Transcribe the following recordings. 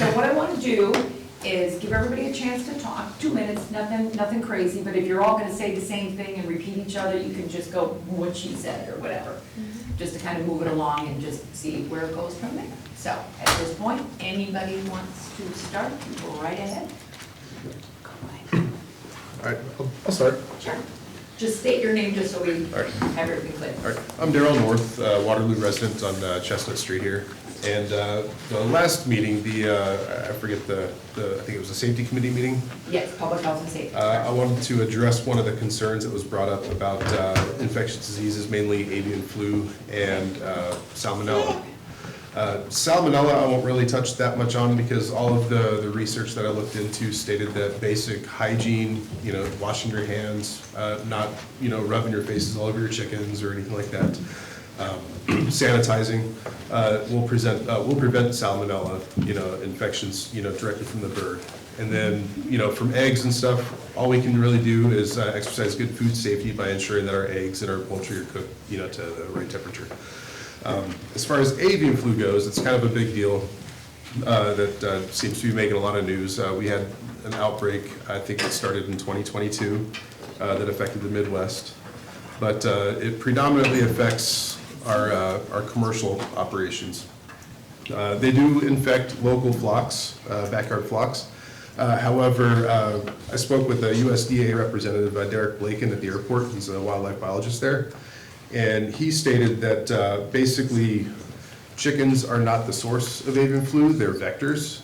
So what I want to do is give everybody a chance to talk, 2 minutes, nothing crazy, but if you're all gonna say the same thing and repeat each other, you can just go what she said or whatever, just to kind of move it along and just see where it goes from there. So at this point, anybody wants to start, go right ahead. All right, I'll start. Sure. Just state your name just so we All right. have everything clear. All right, I'm Darrell North, Waterloo resident on Chestnut Street here. And the last meeting, I forget I think it was a safety committee meeting. Yes, public health and safety. I wanted to address one of the concerns that was brought up about infectious diseases, mainly avian flu and salmonella. Salmonella I won't really touch that much on because all of the research that I looked into stated that basic hygiene, washing your hands, not, rubbing your faces all over your chickens or anything like that. Sanitizing will prevent salmonella, infections, directly from the bird. And then, from eggs and stuff, all we can really do is exercise good food safety by ensuring that our eggs and our poultry are cooked, to the right temperature. As far as avian flu goes, it's kind of a big deal that seems to be making a lot of news. We had an outbreak, I think it started in 2022, that affected the Midwest. But it predominantly affects our commercial operations. They do infect local flocks, backyard flocks. However, I spoke with a USDA representative, Derek Blaken, at the airport. He's a wildlife biologist there. And he stated that basically chickens are not the source of avian flu, they're vectors.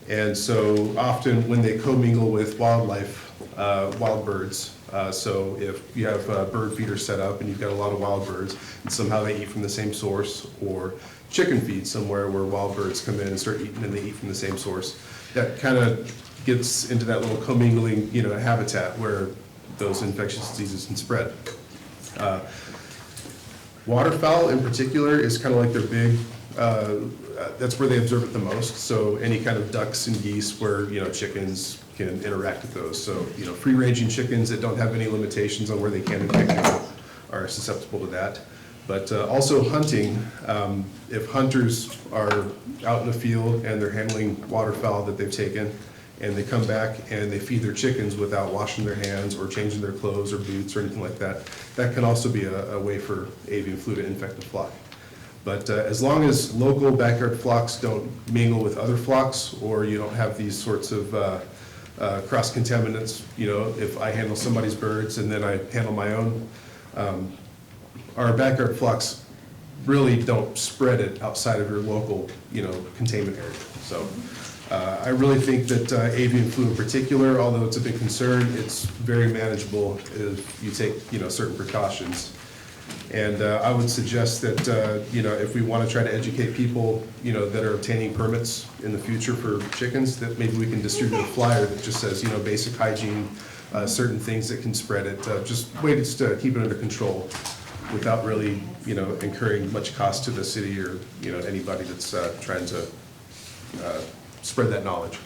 And so often when they commingle with wildlife, wild birds, so if you have a bird feeder set up and you've got a lot of wild birds and somehow they eat from the same source, or chicken feed somewhere where wild birds come in and start eating and they eat from the same source, that kind of gets into that little commingling, habitat where those infectious diseases can spread. Waterfowl in particular is kind of like their big, that's where they observe it the most. So any kind of ducks and geese where, chickens can interact with those. So, free-ranging chickens that don't have any limitations on where they can infect people are susceptible to that. But also hunting, if hunters are out in the field and they're handling waterfowl that they've taken, and they come back and they feed their chickens without washing their hands or changing their clothes or boots or anything like that, that can also be a way for avian flu to infect the flock. But as long as local backyard flocks don't mingle with other flocks, or you don't have these sorts of cross-contaminants, if I handle somebody's birds and then I handle my own, our backyard flocks really don't spread it outside of your local, containment area. So I really think that avian flu in particular, although it's a big concern, it's very manageable if you take, certain precautions. And I would suggest that, if we want to try to educate people, that are obtaining permits in the future for chickens, that maybe we can distribute a flyer that just says, basic hygiene, certain things that can spread it, just ways to keep it under control without really, incurring much cost to the city or, anybody that's trying to spread that knowledge.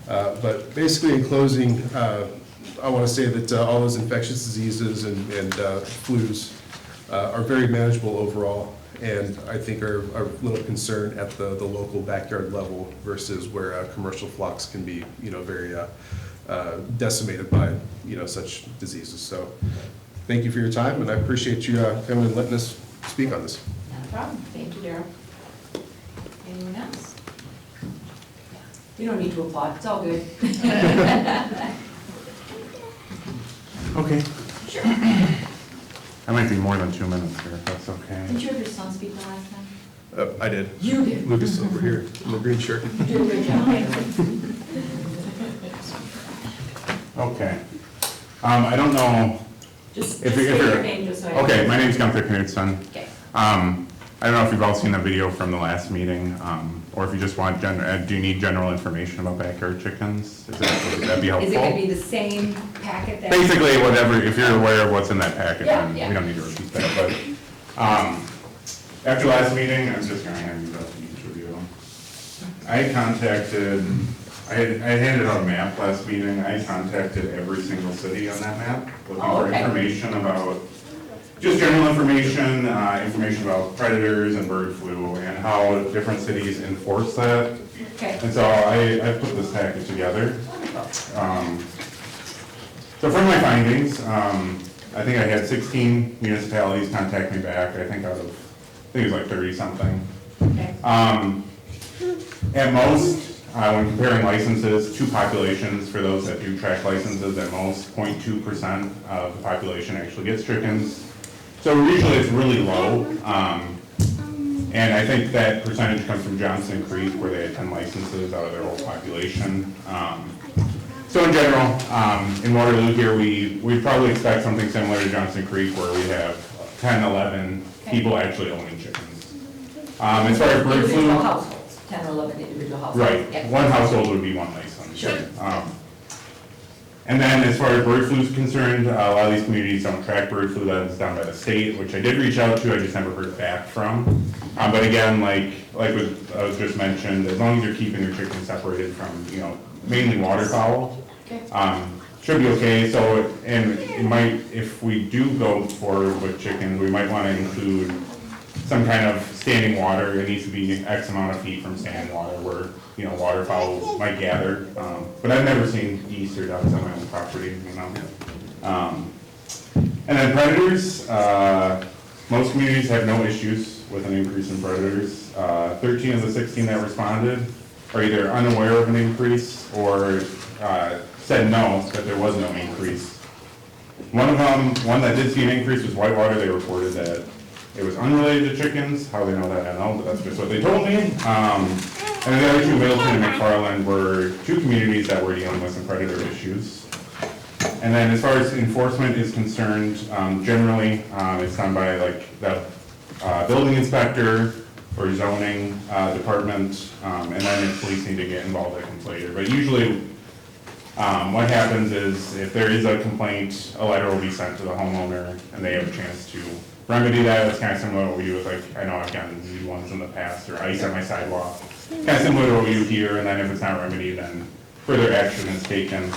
But basically in closing, I want to say that all those infectious diseases and flus are very manageable overall, and I think are a little concerned at the local backyard level versus where commercial flocks can be, very decimated by, such diseases. So thank you for your time, and I appreciate you coming and letting us speak on this. Not a problem. Thank you, Darrell. Anyone else? You don't need to applaud. It's all good. Okay. Sure. I might be more than 2 minutes here, if that's okay. Did you have your son speak the last time? I did. You did. Lucas over here in the green shirt. You did a good job. Okay. I don't know. Just If say you're- your name just so I. Okay, my name's Gunther Knudsen. Okay. I don't know if you've all seen the video from the last meeting, or if you just want, do you need general information about backyard chickens? Would that be helpful? Is it gonna be the same packet that? Basically, whatever, if you're aware of what's in that packet, Yeah, then yeah. we don't need to repeat that, but, after last meeting, I'm just gonna hand you each of you. I handed out a map last meeting. I contacted every single city on that map, looking for okay. information about just general information, information about predators and bird flu and how different cities enforce that. Okay. And so I put this package together. So from my findings, I think I had 16 municipalities contact me back, I think out of, I think it was like 30 something. Okay. At most, when comparing licenses to populations, for those that do track licenses, at most 0.2% of the population actually gets chickens. So usually it's really low. And I think that percentage comes from Johnson Creek, where they had 10 licenses out of their whole population. So in general, in Waterloo here, we probably expect something similar to Johnson Creek, where we have 10, 11 people actually owning chickens. As far as bird flu. Individual households, 10 or 11 individual households. Right, Yeah. one household would be one license. Sure. And then as far as bird flu is concerned, a lot of these communities don't track bird flu, that's done by the state, which I did reach out to, I just never heard back from. But again, like was just mentioned, as long as you're keeping your chickens separated from, mainly waterfowl, should be okay. So, and it might, if we do go forward with chickens, we might want to include some kind of standing water. It needs to be X amount of feet from standing water where, waterfowl might gather. But I've never seen geese or ducks on my own property, And then predators, most communities have no issues with an increase in predators. 13 of the 16 that responded are either unaware of an increase or said no, that there was no increase. One of them, one that did see an increase was Whitewater. They reported that it was unrelated to chickens. How they know that, I don't know, but that's just what they told me. And the other two, Middleton and McFarland, were two communities that were dealing with some predator issues. And then as far as enforcement is concerned, generally it's done by like the building inspector or zoning department, and then if police need to get involved, that comes later. But usually what happens is if there is a complaint, a letter will be sent to the homeowner and they have a chance to remedy that. It's kind of similar to what we do with, like, I know I've gotten these ones in the past, or ice on my sidewalk. Kind of similar to what we do here, and then if it's not remedied, then further action is taken.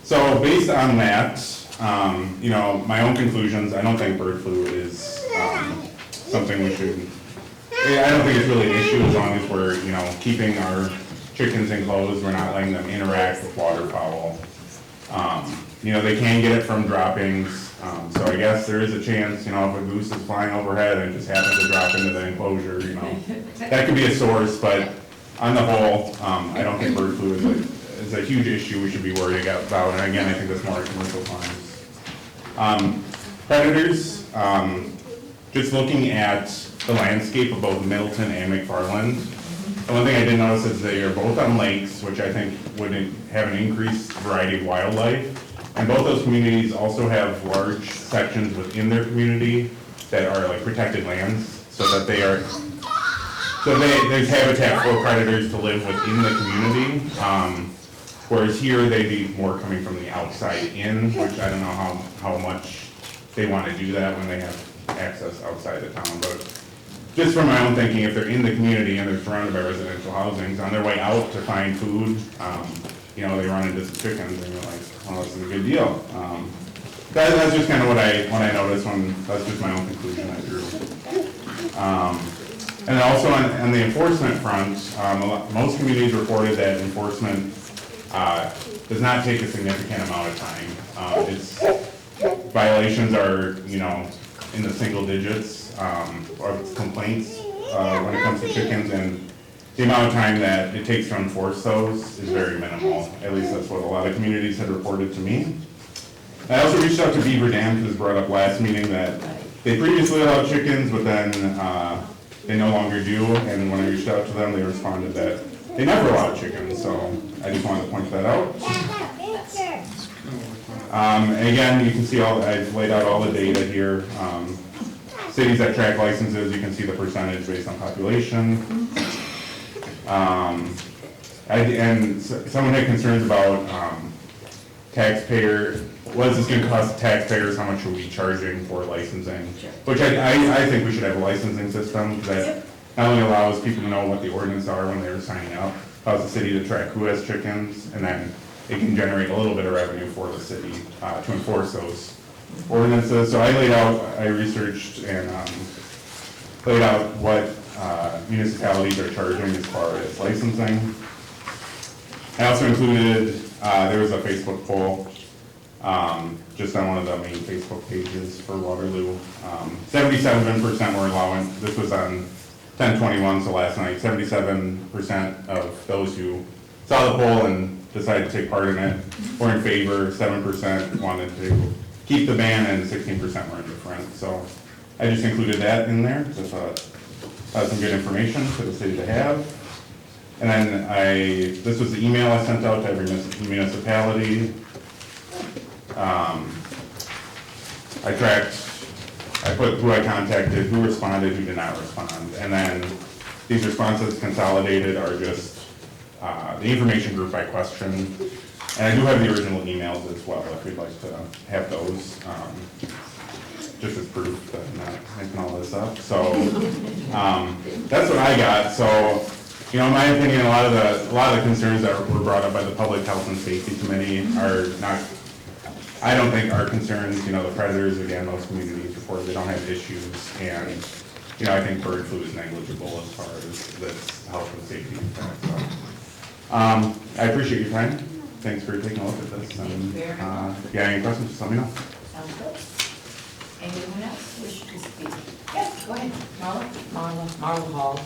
So based on that, my own conclusions, I don't think bird flu is something we should, I don't think it's really an issue as long as we're, keeping our chickens enclosed, we're not letting them interact with waterfowl. They can get it from droppings, so I guess there is a chance, if a goose is flying overhead and just happens to drop into the enclosure, that could be a source, but on the whole, I don't think bird flu is a huge issue we should be worried about, and again, I think that's more commercial farms. Predators, just looking at the landscape of both Middleton and McFarland, the one thing I did notice is they are both on lakes, which I think would have an increased variety of wildlife. And both those communities also have large sections within their community that are like protected lands, so that there's habitat for predators to live within the community. Whereas here, they'd be more coming from the outside in, which I don't know how much they want to do that when they have access outside the town. But just from my own thinking, if they're in the community and they're surrounded by residential housings, on their way out to find food, they run into some chickens and you're like, well, this is a good deal. That's just kind of what I noticed that's just my own conclusion I drew. And also on the enforcement front, most communities reported that enforcement does not take a significant amount of time. Violations are, in the single digits of complaints when it comes to chickens, and the amount of time that it takes to enforce those is very minimal. At least that's what a lot of communities had reported to me. I also reached out to Beaver Dam, because it was brought up last meeting that they previously allowed chickens, but then they no longer do, and when I reached out to them, they responded that they never allowed chickens, so I just wanted to point that out. Again, you can see I've laid out all the data here. Cities that track licenses, you can see the percentage based on population. And someone had concerns about taxpayer, what is this going to cost the taxpayers, how much are we charging for licensing? Sure. Which I think we should have a licensing system that not only allows people to know what the ordinances are when they're signing up, allows the city to track who has chickens, and then it can generate a little bit of revenue for the city to enforce those ordinances. So I researched and laid out what municipalities are charging as far as licensing. I also included, there was a Facebook poll, just on one of the main Facebook pages for Waterloo. 77% were allowing, this was on 10/21, so last night, 77% of those who saw the poll and decided to take part in it were in favor, 7% wanted to keep the ban, and 16% were indifferent. So I just included that in there, because I thought that was some good information for the city to have. And then this was the email I sent out to every municipality. I put who I contacted, who responded, who did not respond. And then these responses consolidated are just the information group by question. And I do have the original emails as well, if you'd like to have those, just as proof that I'm not making all this up. So that's what I got. So, you know, in my opinion, a lot of the concerns that were brought up by the Public Health and Safety Committee are not, I don't think are concerns. You know, the predators, again, most communities report they don't have issues, and, you know, I think bird flu is negligible as far as this health and safety impact. So, I appreciate your time. Thanks for taking a look at this. And, if you have any questions, just let me know. Sounds good. Anyone else wish to speak? Yes, go ahead. Marla Hall.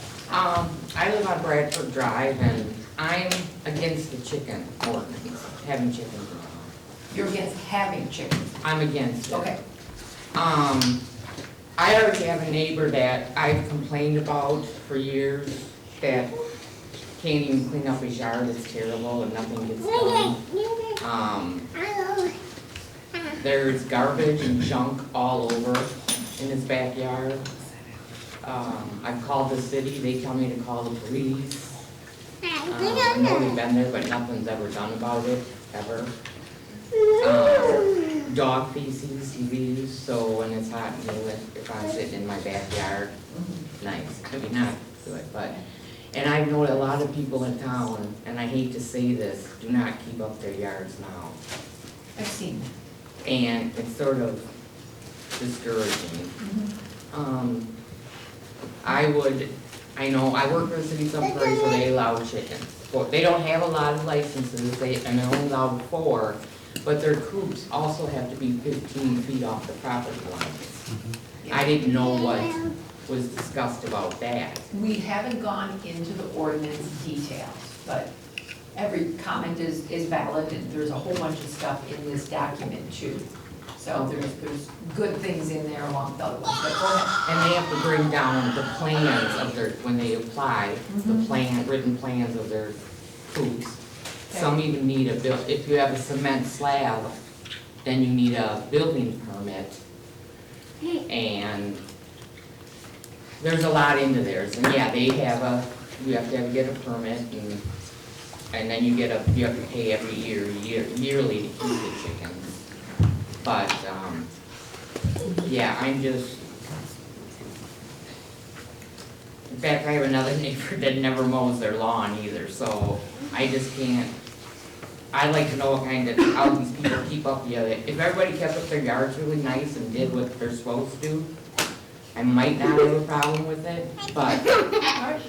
I live on Bradford Drive, and I'm against the chicken ordinance, having chickens in the house. You're against having chickens? I'm against it. Okay. I already have a neighbor that I've complained about for years that can't even clean up his yard. It's terrible and nothing gets done. There's garbage and junk all over in his backyard. I've called the city, they tell me to call the police. I know they've been there, but nothing's ever done about it, ever. Dog feces he leaves, so when it's hot and humid, if I'm sitting in my backyard, nice, maybe not good, but. And I know a lot of people in town, and I hate to say this, do not keep up their yards now. I've seen that. And it's sort of discouraging. I know, I work for a city someplace where they allow chickens. Well, they don't have a lot of licenses, and they only allow 4, but their coops also have to be 15 feet off the property lines. I didn't know what was discussed about that. We haven't gone into the ordinance details, but every comment is valid, and there's a whole bunch of stuff in this document too. So there's good things in there along the other ones, but go ahead. And they have to bring down the plans of their, when they apply, the written plans of their coops. Some even need if you have a cement slab, then you need a building permit. And there's a lot into theirs, and yeah, they have you have to get a permit, and then you have to pay every yearly to keep the chickens. But, yeah, I'm just, in fact, I have another neighbor that never mows their lawn either, so I just can't, I'd like to know what kind of, how these people keep up the other. If everybody kept up their yards really nice and did what they're supposed to, I might not have a problem with it, but that's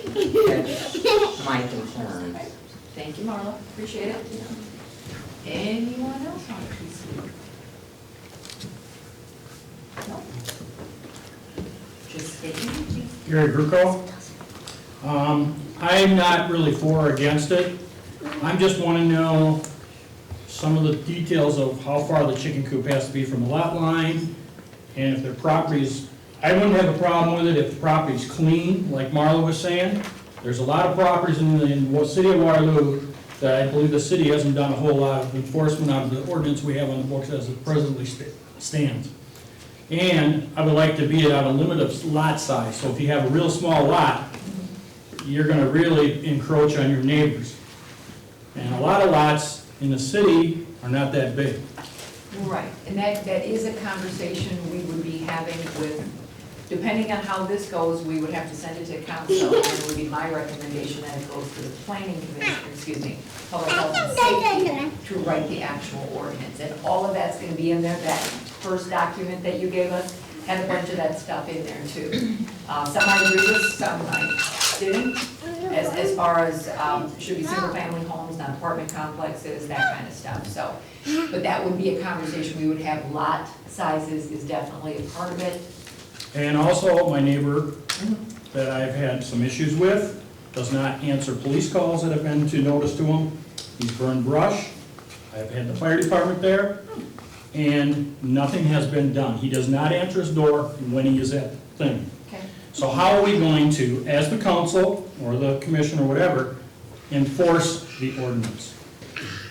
my concern. Thank you, Marla, appreciate it. Anyone else want to speak? No? Just state your name, please. Gary Gruco. I'm not really for or against it. I just want to know some of the details of how far the chicken coop has to be from the lot line, and if their property is, I wouldn't have a problem with it if the property's clean, like Marla was saying. There's a lot of properties in the city of Waterloo that I believe the city hasn't done a whole lot of enforcement out of the ordinance we have on the books as it presently stands. And I would like to be at a limit of lot size, so if you have a real small lot, you're gonna really encroach on your neighbors. And a lot of lots in the city are not that big. Right, and that is a conversation we would be having with, depending on how this goes, we would have to send it to council, and it would be my recommendation that it goes to the planning commission, public health and safety, to write the actual ordinance, and all of that's gonna be in there, that first document that you gave us, had a bunch of that stuff in there too. Some I agree with, some I didn't, as far as, should be single-family homes, not apartment complexes, that kind of stuff, so. But that would be a conversation we would have. Lot sizes is definitely a part of it. And also, my neighbor that I've had some issues with does not answer police calls that have been to notice to him. He's burned brush. I've had the fire department there, and nothing has been done. He does not answer his door when he is at the thing. Okay. So how are we going to, as the council, or the commission, or whatever, enforce the ordinance?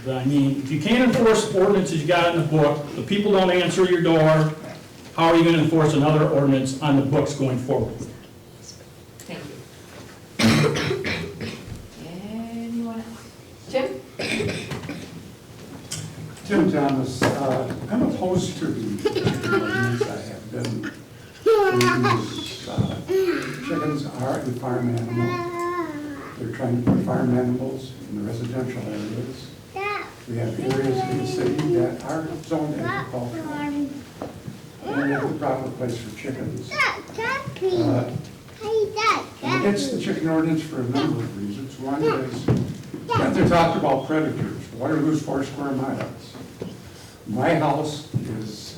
I mean, if you can't enforce ordinances you got in the book, the people don't answer your door, how are you gonna enforce another ordinance on the books going forward? Thank you. Anyone else? Tim? Tim Thomas, I'm opposed to the ordinance. I have been. Chickens are a farm animal. They're trying to put farm animals in the residential areas. We have areas in the city that are zoned agricultural. And it's the proper place for chickens. I'm against the chicken ordinance for a number of reasons. One is that they talked about predators. Waterloo's 4 square miles. My house is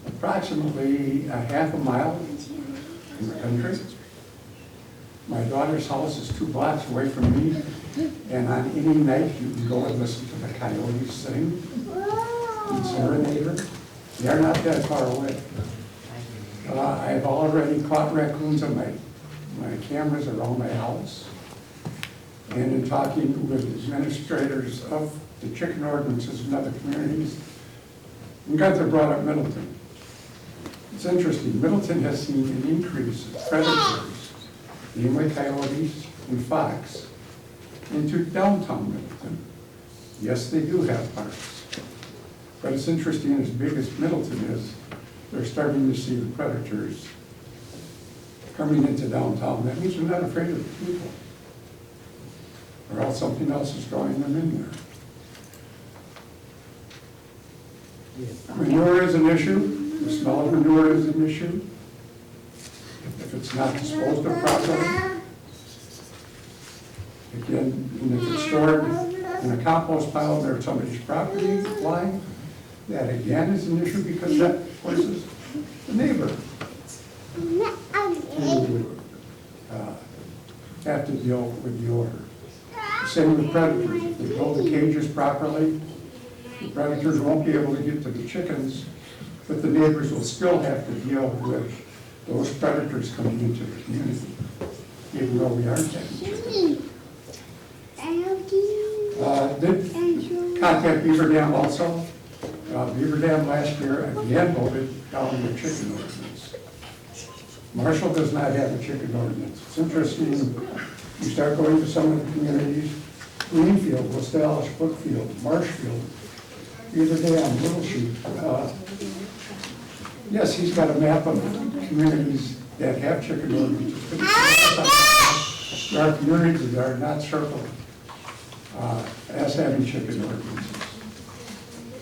approximately a half a mile in the country. My daughter's house is 2 blocks away from me, and on any night you can go and listen to the coyotes sing and serenade her. They are not that far away. I've already caught raccoons on my cameras around my house. And in talking with administrators of the chicken ordinances in other communities, and Gunther brought up Middleton. It's interesting, Middleton has seen an increase of predators, namely coyotes and fox, into downtown Middleton. Yes, they do have parks. But it's interesting, as big as Middleton is, they're starting to see the predators coming into downtown. That means they're not afraid of the people. Or else something else is drawing them in there. Manure is an issue. The smell of manure is an issue. If it's not disposed of properly. Again, and if it's stored in a compost pile near somebody's property line, that again is an issue because that forces the neighbor to have to deal with the odor. Same with predators. If they build the cages properly, the predators won't be able to get to the chickens, but the neighbors will still have to deal with those predators coming into the community, even though we aren't having chickens. Did contact Beaver Dam also. Beaver Dam last year again voted down the chicken ordinance. Marshall does not have a chicken ordinance. It's interesting, you start going to some of the communities, Greenfield, West Brookfield, Marshfield, Beaver Dam, Little Sheep. Yes, he's got a map of communities that have chicken ordinances. But there are communities that are not circled as having chicken ordinances.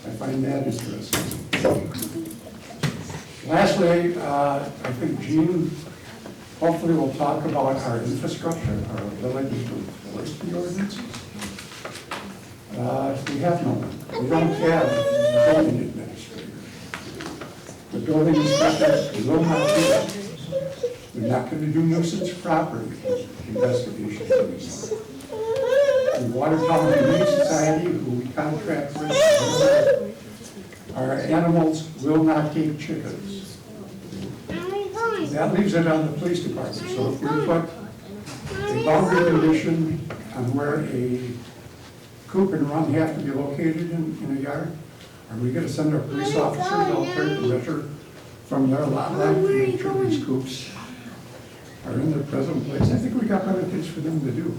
I find that interesting. Lastly, I think Gene hopefully will talk about our infrastructure, our ability to enforce the ordinances. We have no one. We don't have a building administrator. The building inspectors will not do that. We're not going to do nuisance property investigations anymore. The Watertown Humane Society, who we contract with, our animals will not take chickens. That leaves it on the police department. So if we put a boundary condition on where a coop and run have to be located in a yard, are we going to send our police officers out there to measure from their lot line to make sure these coops are in their present place? I think we got better things for them to do.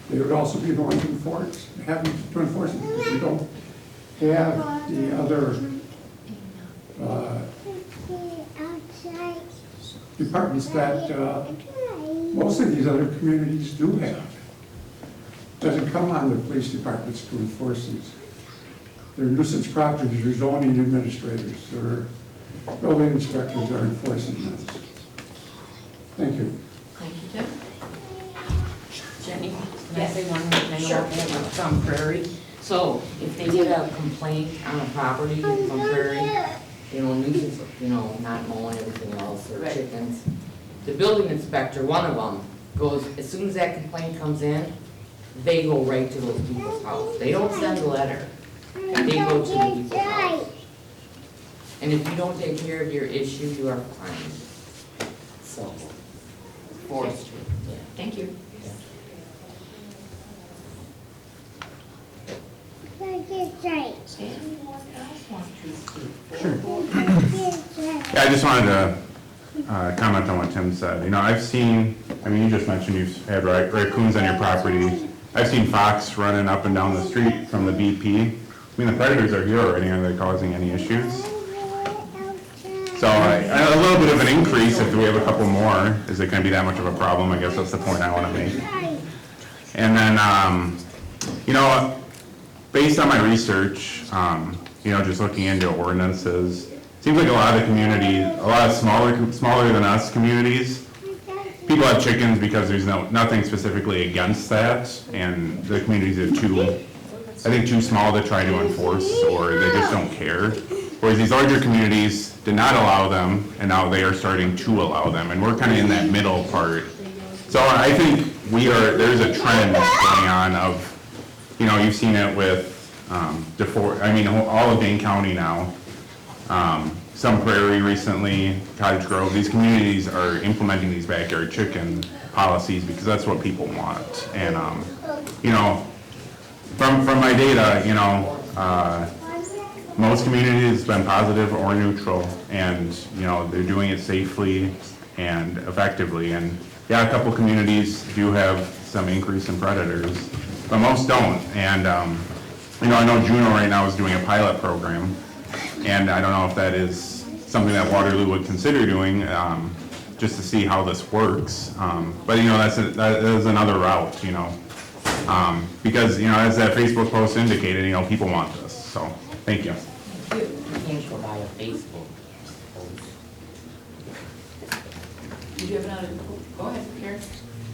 They would also be the ones having to enforce it, because we don't have the other departments that most of these other communities do have. Doesn't come on the police departments to enforce these. They're nuisance properties, they're zoning administrators, they're building inspectors are enforcing this. Thank you. Thank you, Tim. Jenny, can I Yes. say one more thing Sure. about that with Sun Prairie? So if they get a complaint on a property from Prairie, nuisance, not mowing everything else or Right. chickens, the building inspector, one of them, goes, as soon as that complaint comes in, they go right to those people's house. They don't send a letter. They go to the people's house. And if you don't take care of your issue, you are fined. So, forestry, yeah. Thank you. Anyone else want to speak? Yeah, I just wanted to comment on what Tim said. I've seen, you just mentioned you've had raccoons on your property. I've seen fox running up and down the street from the BP. The predators are here already. Are they causing any issues? So a little bit of an increase if we have a couple more. Is it going to be that much of a problem? I guess that's the point I want to make. And then, based on my research, just looking into ordinances, seems like a lot of the communities, a lot of smaller than us communities, people have chickens because there's nothing specifically against that, and the communities are too small to try to enforce, or they just don't care. Whereas these larger communities did not allow them, and now they are starting to allow them, and we're kind of in that middle part. So I think there's a trend going on of, you've seen it with, all of Dane County now, Sun Prairie recently, Cottage Grove, these communities are implementing these backyard chicken policies because that's what people want. And, from my data, most communities have been positive or neutral, and, they're doing it safely and effectively. And yeah, a couple communities do have some increase in predators, but most don't. And, I know Juneau right now is doing a pilot program, and I don't know if that is something that Waterloo would consider doing, just to see how this works. But that is another route, because, as that Facebook post indicated, people want this. So, thank you. You can't go by a Facebook. Did you have another, go ahead, Karen.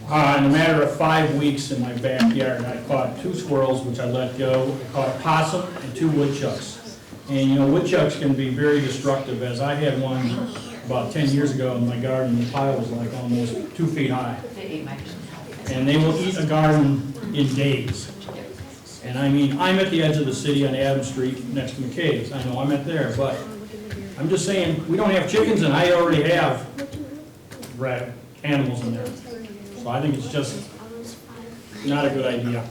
In a matter of 5 weeks in my backyard, I caught 2 squirrels, which I let go. I caught a possum and 2 woodchucks. And woodchucks can be very destructive, as I had one about 10 years ago in my garden. The pile was like almost 2 feet high. They ate my. And they will eat a garden in days. And I'm at the edge of the city on Adams Street next to McKay's. I know I'm at there, but I'm just saying, we don't have chickens, and I already have animals in there. So I think it's just not a good idea.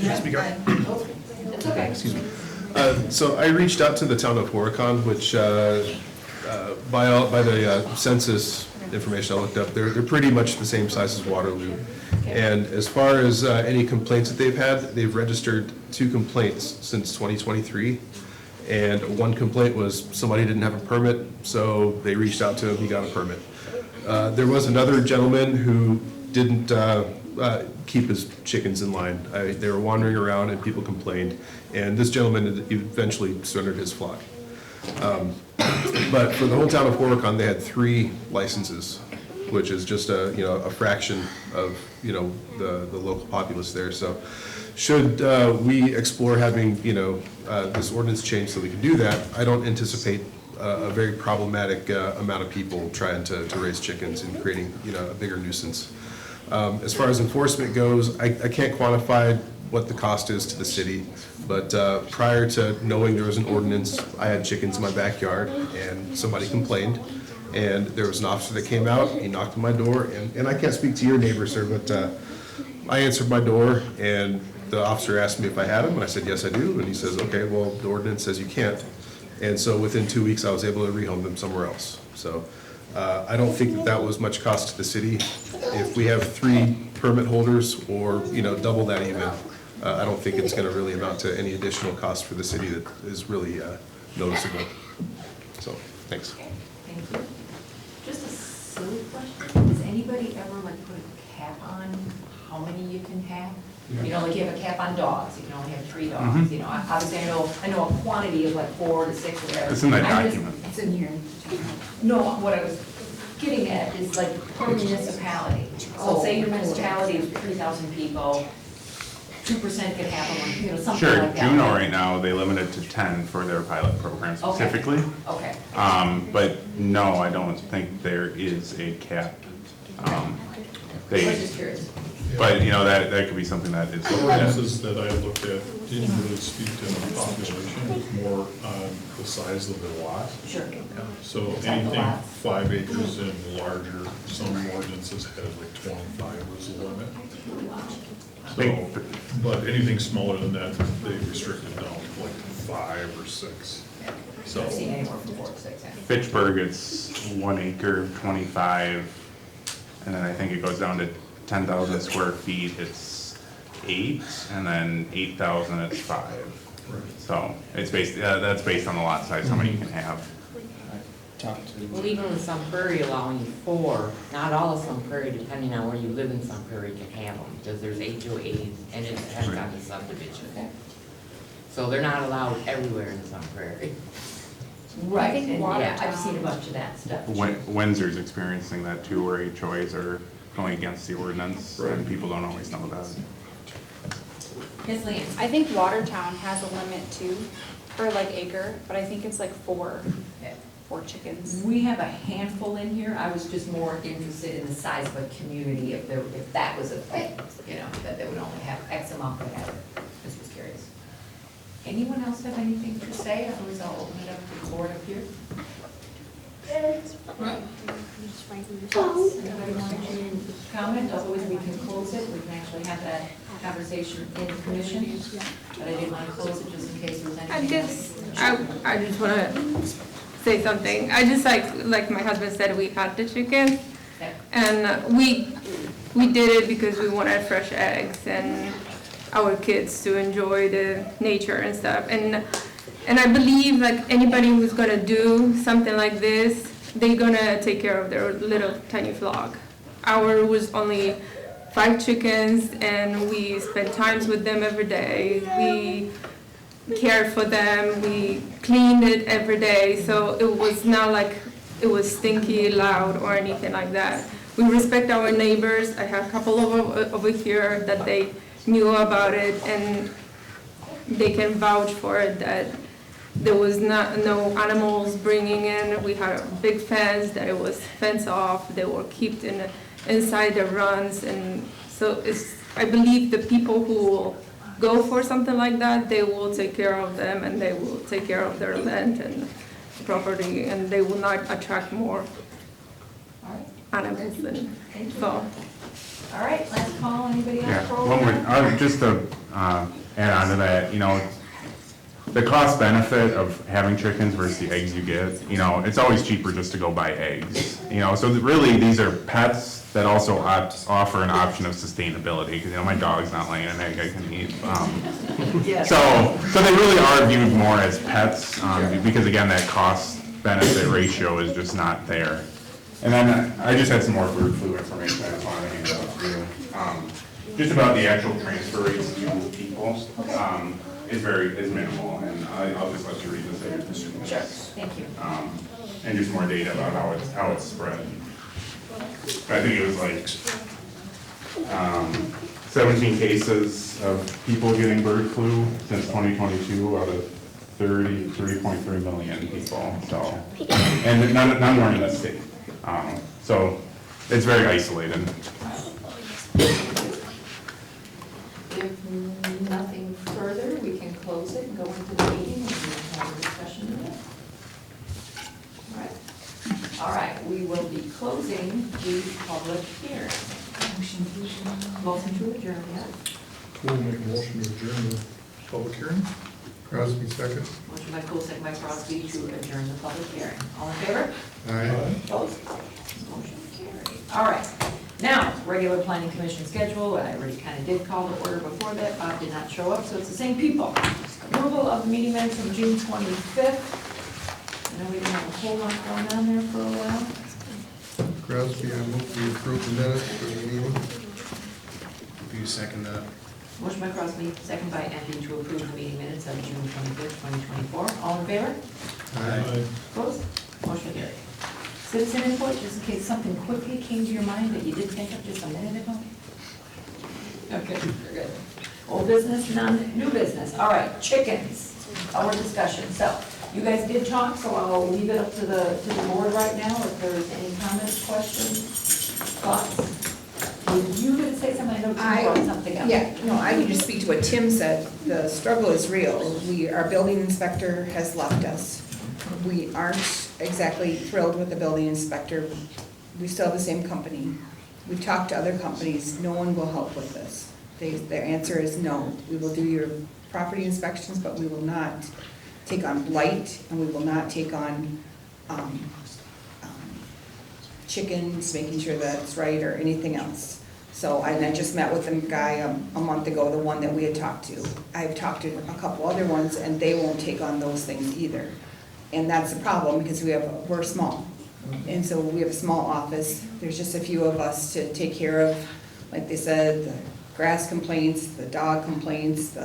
Can I speak up? It's okay. Excuse me. So I reached out to the town of Horicon, which by the census information I looked up, they're pretty much the same size as Waterloo. And as far as any complaints that they've registered 2 complaints since 2023. And 1 complaint was somebody didn't have a permit, so they reached out to him, he got a permit. There was another gentleman who didn't keep his chickens in line. They were wandering around and people complained, and this gentleman eventually surrendered his flock. But for the whole town of Horicon, they had 3 licenses, which is just a fraction of the local populace there. So should we explore having this ordinance change so we can do that, I don't anticipate a very problematic amount of people trying to raise chickens and creating a bigger nuisance. As far as enforcement goes, I can't quantify what the cost is to the city, but prior to knowing there was an ordinance, I had chickens in my backyard and somebody complained, and there was an officer that came out, he knocked on my door, and I can't speak to your neighbor, sir, but I answered my door, and the officer asked me if I had them, and I said, yes, I do, and he says, okay, well, the ordinance says you can't. And so within 2 weeks, I was able to rehome them somewhere else. So I don't think that was much cost to the city. If we have 3 permit holders, or double that even, I don't think it's going to really amount to any additional cost for the city that is really noticeable. So, thanks. Thank you. Just a silly question, has anybody ever put a cap on how many you can have? You know, like you have a cap on dogs, you can only have 3 dogs, you know, obviously I know a quantity of like 4 to 6 or whatever. It's in that I'm just- document. It's in here. No, what I was getting at is like per municipality. So say your municipality is 3,000 people, 2% could have them, you know, something Sure, like that. Juneau right now, they limit it to 10 for their pilot program Okay. specifically. Okay. But no, I don't think there is a cap. I was They, just curious. but, you know, that could be something that is. The ordinances that I looked at didn't really speak to the population, it's more on the size of the lot. Sure. So Type of anything lot. 5 acres and larger, some ordinances have like 25 was the limit. So, but anything smaller than that, they restricted down to like 5 or 6. So, I've seen anywhere from 4 to 6. yeah. Fitchburg, it's 1 acre, 25, and then I think it goes down to 10,000 square feet, it's 8, and then 8,000, it's 5. So it's based, that's based on the lot size, how many you can have. Well, even in Sun Prairie allowing 4, not all of Sun Prairie, depending on where you live in Sun Prairie, can have them, because there's HOAs, and it depends on the subdivision. So they're not allowed everywhere in Sun Prairie. Right, think and yeah, I've Watertown- seen a bunch of that stuff. Windsor's experiencing that too, where HOAs are going against the ordinance, and people don't always know that. Yes, Leanne? I think Watertown has a limit too, for like acre, but I think it's like 4 chickens. We have a handful in here, I was just more interested in the size of a community, if that was a thing, you know, that they would only have X amount that have it. Just was curious. Anyone else have anything to say, otherwise I'll open it up to the board up here? Anybody want to comment, otherwise we can close it, we can actually have that conversation in commission, but I didn't want to close it just in case there was anything. I just want to say something. I just like my husband said, we had the chicken, Yeah. and we did it because we wanted fresh eggs and our kids to enjoy the nature and stuff. And I believe like anybody who's gonna do something like this, they're gonna take care of their little tiny flock. Our was only 5 chickens, and we spent times with them every day. We cared for them, we cleaned it every day, so it was not like it was stinky, loud, or anything like that. We respect our neighbors. I have a couple over here that they knew about it, and they can vouch for it, that there was no animals bringing in. We had a big fence that it was fenced off. They were kept inside the runs, and so I believe the people who will go for something like that, they will take care of them, and they will take care of their land and property, and they will not attract more All right, animals than thank you. so. All right, last call, anybody Yeah, else? for one more, overtime? just to add on to that, you know, the cost benefit of having chickens versus the eggs you get, you know, it's always cheaper just to go buy eggs. You know, so really, these are pets that also offer an option of sustainability, because, you know, my dog's not laying an egg I can eat. So they really are viewed more as pets, because again, that cost benefit ratio is just not there. And then I just had some more bird flu information I just wanted to hand out for you. Just about the actual transfer rates to people, is minimal, and I'll just let you read this. Sure, thank you. And just more data about how it's spread. I think it was like 17 cases of people getting bird flu since 2022 out of 33.3 million people, so, and none more in the state. So it's very isolated. If nothing further, we can close it and go into the meeting and we can have a discussion of it. All right. All right, we will be closing the public hearing. Motion to adjourn, yeah. we'll make a motion to adjourn the public hearing. Crosby, second. Motion by Cool, second by Crosby to adjourn the public hearing. All in favor? Aye. Opposed? Motion carried. All right. Now, regular planning commission schedule, I already kind of did call the order before that, Bob did not show up, so it's the same people. Approval of the meeting minutes from June 25th. I know we didn't have a whole lot going on there for a while. Crosby, I move we approve the minutes for the meeting. Do you second that? Motion by Crosby, second by Empey to approve the meeting minutes of June 25th, 2024. All in favor? Opposed? Motion carried. Citizen input, just in case something quickly came to your mind that you did think of just a minute ago? Okay, you're good. Old business, none, new business. All right, chickens, our discussion. So, you guys did talk, so I'll leave it up to the board right now if there's any comments, questions, thoughts. You did say something, I know Tim brought something up. Yeah, no, I need to speak to what Tim said. The struggle is real. Our building inspector has left us. We aren't exactly thrilled with the building inspector. We still have the same company. We've talked to other companies, no one will help with this. Their answer is no. We will do your property inspections, but we will not take on blight, and we will not take on chickens, making sure that's right, or anything else. So, and I just met with a guy a month ago, the one that we had talked to. I've talked to a couple other ones, and they won't take on those things either. And that's the problem, because we're small. And so we have a small office. There's just a few of us to take care of, like they said, the grass complaints, the dog complaints,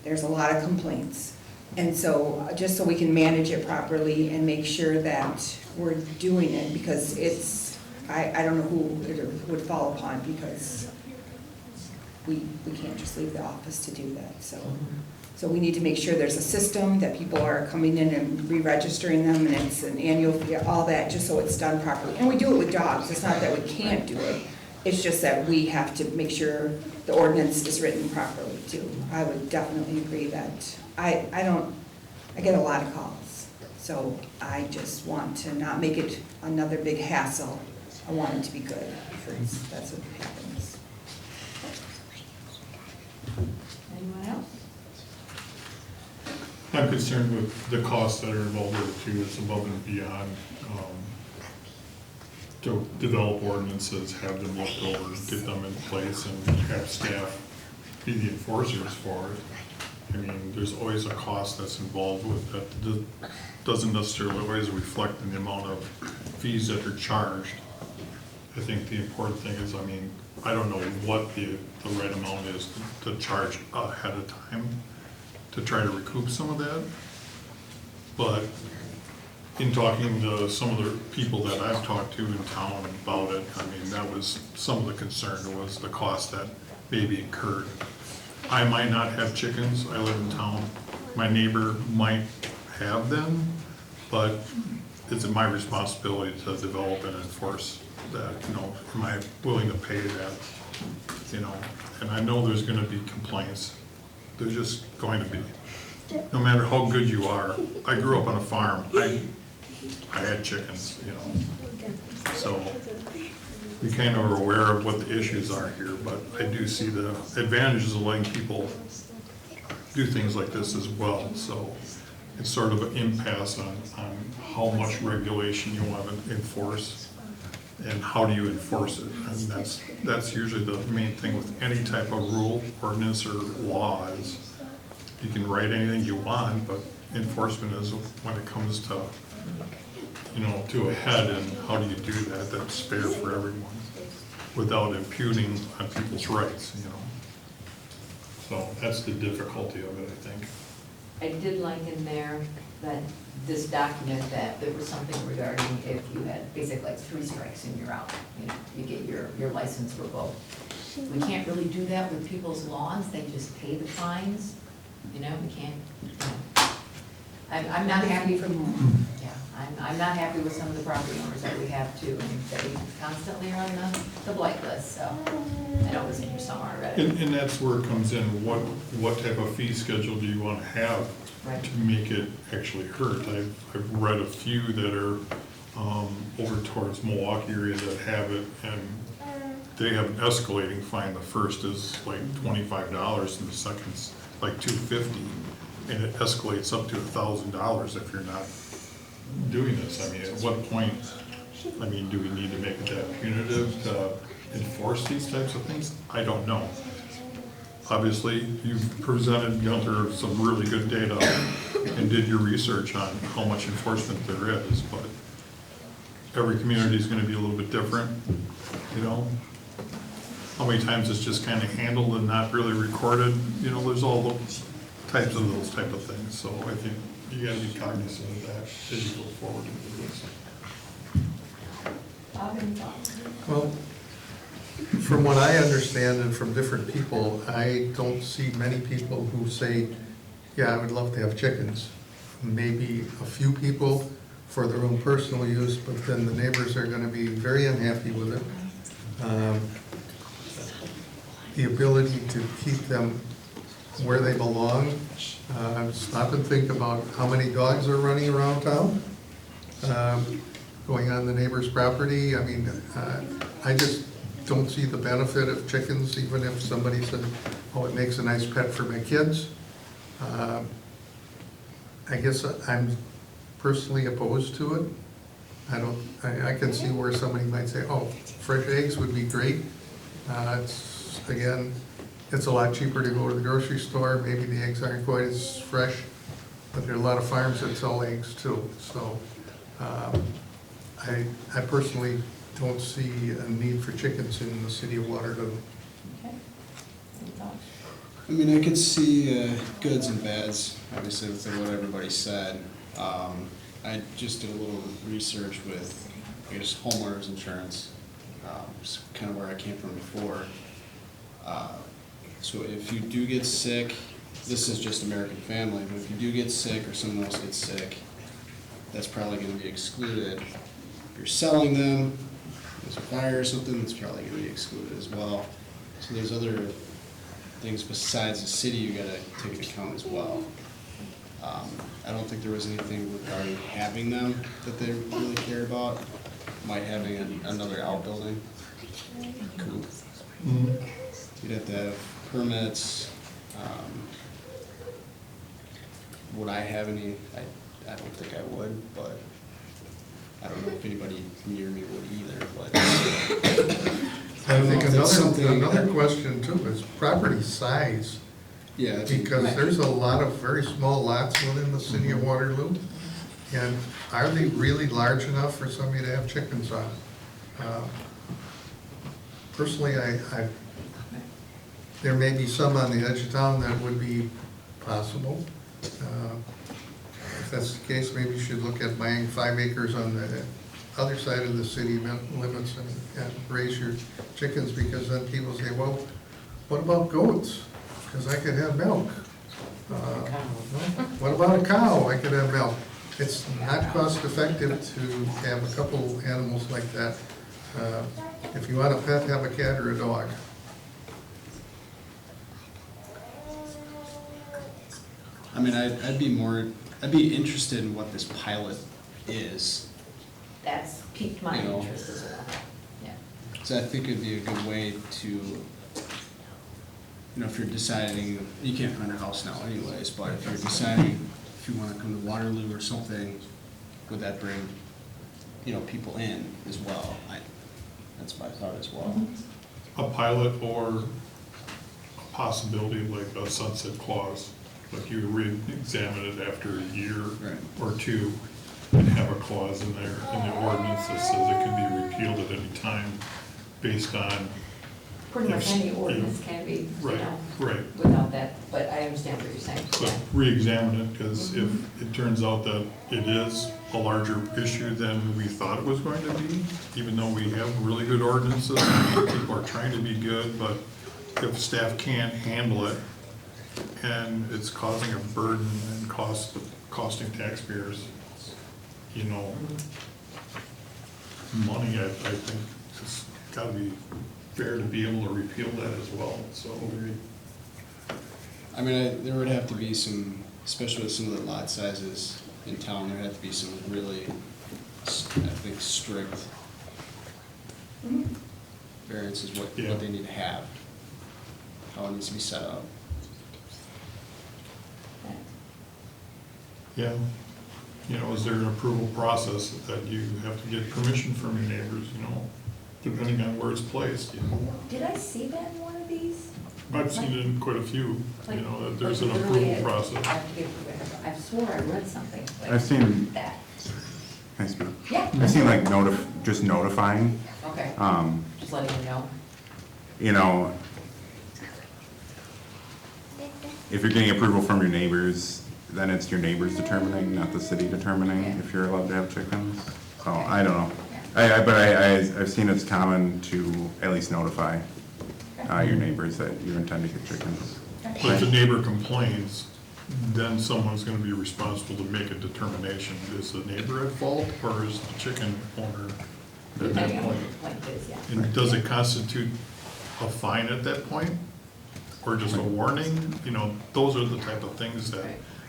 there's a lot of complaints. And so, just so we can manage it properly and make sure that we're doing it, because it's, I don't know who it would fall upon, because we can't just leave the office to do that, so we need to make sure there's a system, that people are coming in and re-registering them, and it's an annual fee, all that, just so it's done properly. And we do it with dogs, it's not that we can't do it, it's just that we have to make sure the ordinance is written properly too. I would definitely agree that, I get a lot of calls, so I just want to not make it another big hassle. I want it to be good, because that's what happens. Anyone else? I'm concerned with the costs that are involved with it too. It's above and beyond, to develop ordinances, have them looked over, get them in place, and have staff be the enforcers for it. I mean, there's always a cost that's involved with that. Doesn't necessarily always reflect in the amount of fees that are charged. I think the important thing is, I mean, I don't know what the right amount is to charge ahead of time to try to recoup some of that. But in talking to some of the people that I've talked to in town about it, I mean, that was some of the concern, was the cost that may be incurred. I might not have chickens, I live in town, my neighbor might have them, but is it my responsibility to develop and enforce that, you know, am I willing to pay that, you know? And I know there's gonna be complaints, there's just going to be. No matter how good you are, I grew up on a farm, I had chickens, you know, so we kind of are aware of what the issues are here, but I do see the advantages of letting people do things like this as well, so it's sort of an impasse on how much regulation you want to enforce and how do you enforce it, and that's usually the main thing with any type of rule, ordinance, or law is you can write anything you want, but enforcement is when it comes to, you know, to a head, and how do you do that that's fair for everyone without impugning on people's rights, you know. So that's the difficulty of it, I think. I did like in there that this document that there was something regarding if you had basically like 3 strikes and you're out, you know, you get your license revoked. We can't really do that with people's lawns, they just pay the fines, you know, we can't, you know. I'm not happy I'm not happy with some of the property owners that we have too, and they constantly are on the blight list, so I know it was in here somewhere already. And that's where it comes in, what type of fee schedule do you want to have Right. to make it actually hurt? I've read a few that are over towards Milwaukee area that have it, and they have an escalating fine. The first is like $25 and the second's like $250, and it escalates up to $1,000 if you're not doing this. I mean, at what point, I mean, do we need to make it that punitive to enforce these types of things? I don't know. Obviously, you've presented Gunther some really good data and did your research on how much enforcement there is, but every community is going to be a little bit different, you know? how many times it's just kind of handled and not really recorded, you know, there's all those type of things, so I think you gotta be cognizant of that as you go forward into this. Bob, any thoughts? Well, from what I understand and from different people, I don't see many people who say, yeah, I would love to have chickens. Maybe a few people for their own personal use, but then the neighbors are gonna be very unhappy with it. The ability to keep them where they belong, stop and think about how many dogs are running around town, going on the neighbor's property. I mean, I just don't see the benefit of chickens, even if somebody said, oh, it makes a nice pet for my kids. I guess I'm personally opposed to it. I can see where somebody might say, oh, fresh eggs would be great. Again, it's a lot cheaper to go to the grocery store. Maybe the eggs aren't quite as fresh, but there are a lot of farms that sell eggs too. So I personally don't see a need for chickens in the city of Waterloo. Okay. Any thoughts? I mean, I could see goods and bads, obviously, with what everybody said. I just did a little research with, I guess, homeowners insurance, just kind of where I came from before. So if you do get sick, this is just American Family, but if you do get sick or someone else gets sick, that's probably going to be excluded. If you're selling them, there's a fire or something, that's probably going to be excluded as well. So there's other things besides the city you got to take into account as well. I don't think there was anything regarding having them that they really care about. Might having another outbuilding. Cool. You'd have to have permits. Would I have any? I don't think I would, but I don't know if anybody near me would either, but. I think That's something- another question too is property size. Yeah. Because there's a lot of very small lots within the city of Waterloo. And are they really large enough for somebody to have chickens on? Personally, there may be some on the edge of town that would be possible. If that's the case, maybe you should look at buying 5 acres on the other side of the city limits and raise your chickens, because then people say, well, what about goats? Because I could have milk. What about a cow? I could have milk. It's not cost effective to have a couple animals like that. If you want a pet, have a cat or a dog. I mean, I'd be interested in what this pilot is. That's piqued my You know. interest as well. Yeah. So I think it'd be a good way to, if you're deciding, you can't find a house now anyways, but if you're deciding if you want to come to Waterloo or something, would that bring, people in as well? That's my thought as well. A pilot or a possibility like a sunset clause, like you re-examine it after a year Right. or two, and have a clause in there, in the ordinance that says it can be repealed at any time based on. Pretty much Yes, any yeah. ordinance can be, Right, right. without that, but I understand what you're saying. But Yeah. re-examine it, because if it turns out that it is a larger issue than we thought it was going to be, even though we have really good ordinances, people are trying to be good, but if staff can't handle it, and it's causing a burden and costing taxpayers, money, I think it's gotta be fair to be able to repeal that as well, so. I mean, there would have to be some, especially with some of the lot sizes in town, there'd have to be some really, I think, strict variances, what Yeah. they need to have, how it needs to be set up. Yeah, is there an approval process that you have to get permission from your neighbors, depending on where it's placed, Did I see that in one of these? I've seen it in quite a few, Like- that there's like an literally, approval I process. have to give, I swore I read something like I've seen- that. Can I speak? Yeah. I've seen like just notifying. Okay, Um, just letting you know. you know, if you're getting approval from your neighbors, then it's your neighbors determining, not the city determining if you're allowed to have chickens. So I don't know. I've seen it's common to at least notify your neighbors that you intend to get chickens. But if the neighbor complains, then someone's gonna be responsible to make a determination. Is the neighbor at fault, or is the chicken owner at that Depending on what point? the complaint is, yeah. And does it constitute a fine at that point? Or just a warning? You know, those are the type of things that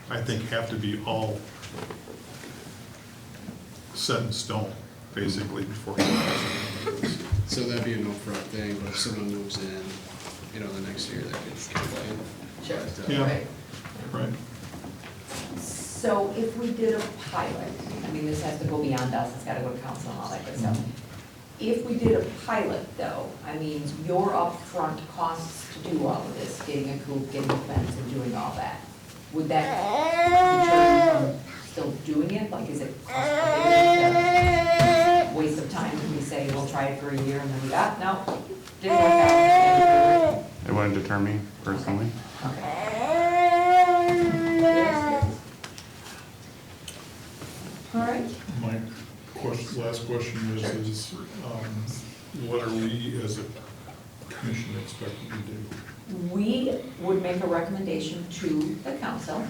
I think have to be all set in stone, basically, before. So that'd be an upfront thing, but if someone moves in, you know, the next year, they could complain. Sure. Yeah. Right. Right. So if we did a pilot, I mean, this has to go beyond us, it's gotta go to council and all that good stuff. If we did a pilot though, I mean, your upfront costs to do all of this, getting a coop, getting a fence and doing all that, would that deter you from still doing it? Like, is it cost prohibitive, waste of time if we say we'll try it for a year and then we got, no, didn't work out. It wouldn't deter me personally. Okay. All right. My last question is, what are we as a commission expected to do? We would make a recommendation to the council,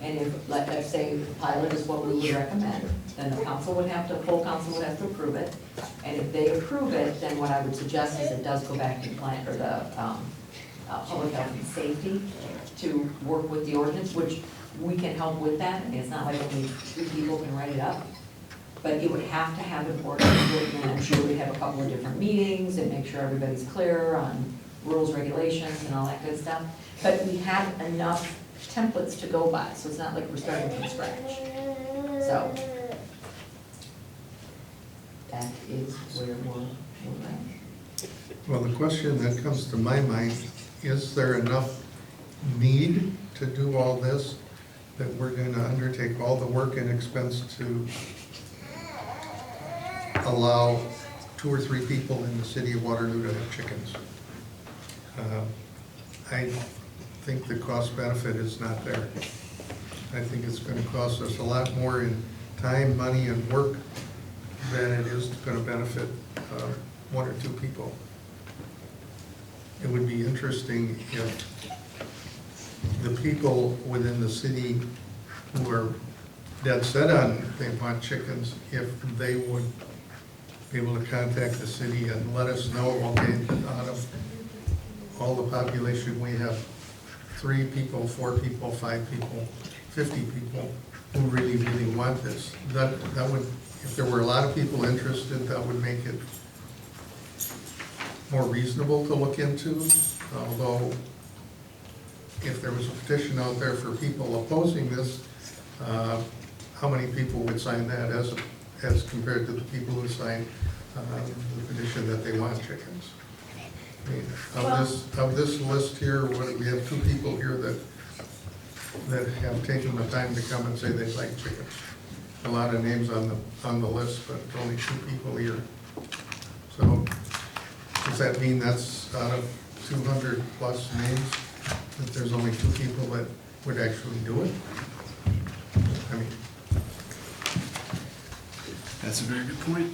and if, let's say the pilot is what we would recommend, then the council would have to, full council would have to approve it. And if they approve it, then what I would suggest is it does go back to plan, or the, public health and safety to work with the ordinance, which we can help with that. I mean, it's not like only 3 people can write it up. But it would have to have an ordinance written, and I'm sure we'd have a couple of different meetings and make sure everybody's clear on rules, regulations, and all that good stuff. But we have enough templates to go by, so it's not like we're starting from scratch. So that is where we're at. Well, the question that comes to my mind, is there enough need to do all this that we're gonna undertake all the work and expense to allow 2 or 3 people in the city of Waterloo to have chickens? I think the cost benefit is not there. I think it's gonna cost us a lot more in time, money, and work than it is gonna benefit 1 or 2 people. It would be interesting if the people within the city who are dead set on they want chickens, if they would be able to contact the city and let us know, okay, out of all the population, we have 3 people, 4 people, 5 people, 50 people who really, really want this. That would, if there were a lot of people interested, that would make it more reasonable to look into, although if there was a petition out there for people opposing this, how many people would sign that as compared to the people who signed the petition that they want chickens? I mean, of this list here, we have 2 people here that have taken the time to come and say they like chickens. A lot of names on the list, but only 2 people here. So does that mean that's out of 200 plus names, that there's only 2 people that would actually do it? I mean, That's a very good point.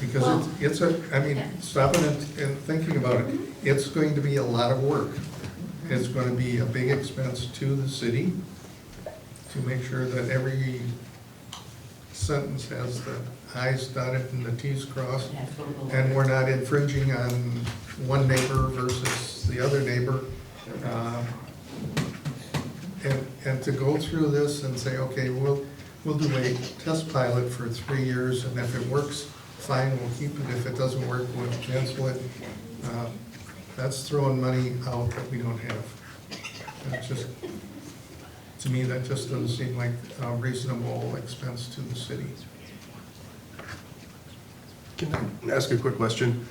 because it's I mean, stopping and thinking about it, it's going to be a lot of work. It's going to be a big expense to the city to make sure that every sentence has the i's dotted and the t's crossed, and we're not infringing on one neighbor versus the other neighbor. And to go through this and say, okay, we'll do a test pilot for 3 years, and if it works, fine, we'll keep it. If it doesn't work, we'll cancel it. That's throwing money out that we don't have. That's just, to me, that just doesn't seem like a reasonable expense to the city. Can I ask a quick question?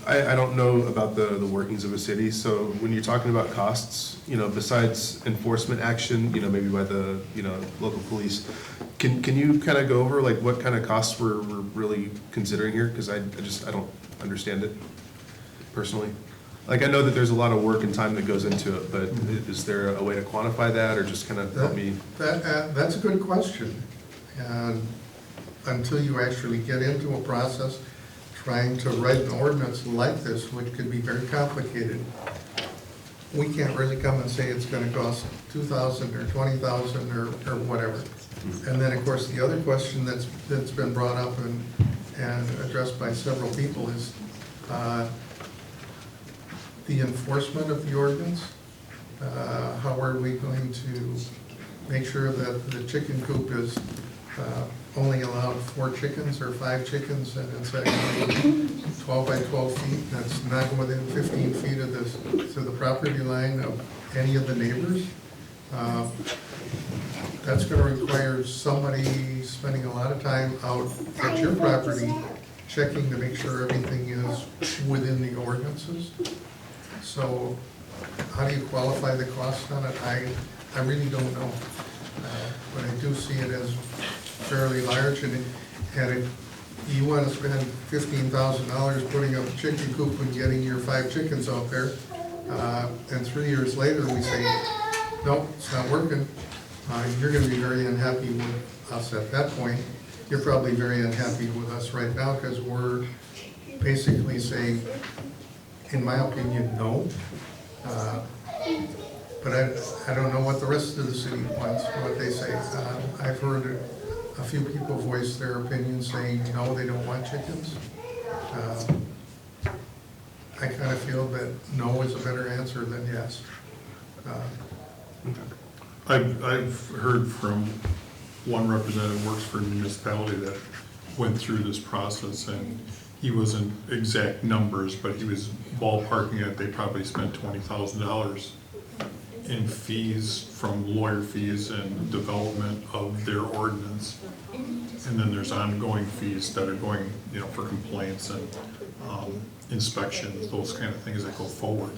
I don't know about the workings of a city, so when you're talking about costs, you know, besides enforcement action, you know, maybe by the, you know, local police, can you kind of go over like what kind of costs we're really considering here? Because I don't understand it. personally? Like, I know that there's a lot of work and time that goes into it, but is there a way to quantify that, or just kind of help me? That's a good question. And until you actually get into a process, trying to write an ordinance like this, which could be very complicated, we can't really come and say it's gonna cost $2,000 or $20,000 or whatever. And then, of course, the other question that's been brought up and addressed by several people is the enforcement of the ordinance. How are we going to make sure that the chicken coop is only allowed 4 chickens or 5 chickens, and it's actually 12 by 12 feet, that's not within 15 feet of to the property line of any of the neighbors? That's gonna require somebody spending a lot of time out at your property, checking to make sure everything is within the ordinances. So how do you qualify the cost on it? I really don't know. But I do see it as fairly large, and if you want to spend $15,000 putting up a chicken coop and getting your 5 chickens out there, and 3 years later we say, nope, it's not working, you're going to be very unhappy with us at that point. You're probably very unhappy with us right now because we're basically saying, in my opinion, no. But I don't know what the rest of the city wants, what they say. I've heard a few people voice their opinion saying, no, they don't want chickens. I kind of feel that no is a better answer than yes. I've heard from one representative who works for a municipality that went through this process, and he wasn't exact numbers, but he was ballparking it. They probably spent $20,000 in fees, from lawyer fees and development of their ordinance. And then there's ongoing fees that are going, for complaints and inspections, those kind of things that go forward.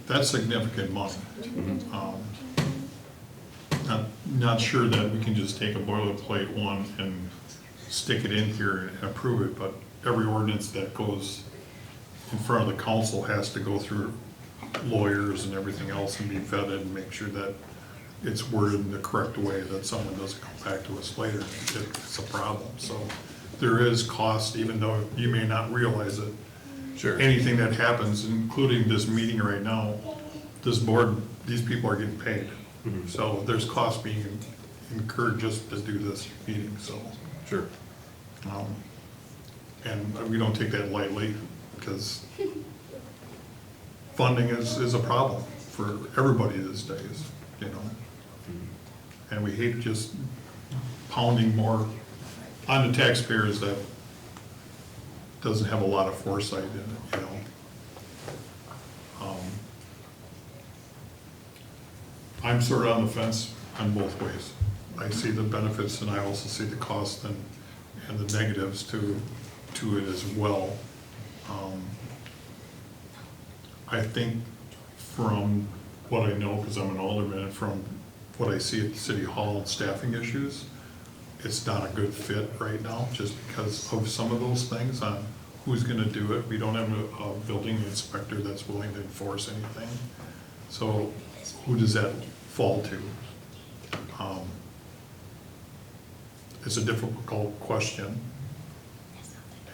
That's significant money. Not sure that we can just take a boilerplate one and stick it in here and approve it, but every ordinance that goes in front of the council has to go through lawyers and everything else and be vetted and make sure that it's worded in the correct way, that someone doesn't come back to us later if it's a problem. So there is cost, even though you may not realize it. Sure. Anything that happens, including this meeting right now, this board, these people are getting paid. So there's cost being incurred just to do this meeting, so. Sure. And we don't take that lightly, because funding is a problem for everybody these days, And we hate just pounding more on the taxpayers that doesn't have a lot of foresight in it, I'm sort of on the fence on both ways. I see the benefits, and I also see the cost and the negatives to it as well. I think from what I know, because I'm an alderman, and from what I see at the city hall and staffing issues, it's not a good fit right now, just because of some of those things on who's gonna do it. We don't have a building inspector that's willing to enforce anything. So who does that fall to? It's a difficult question,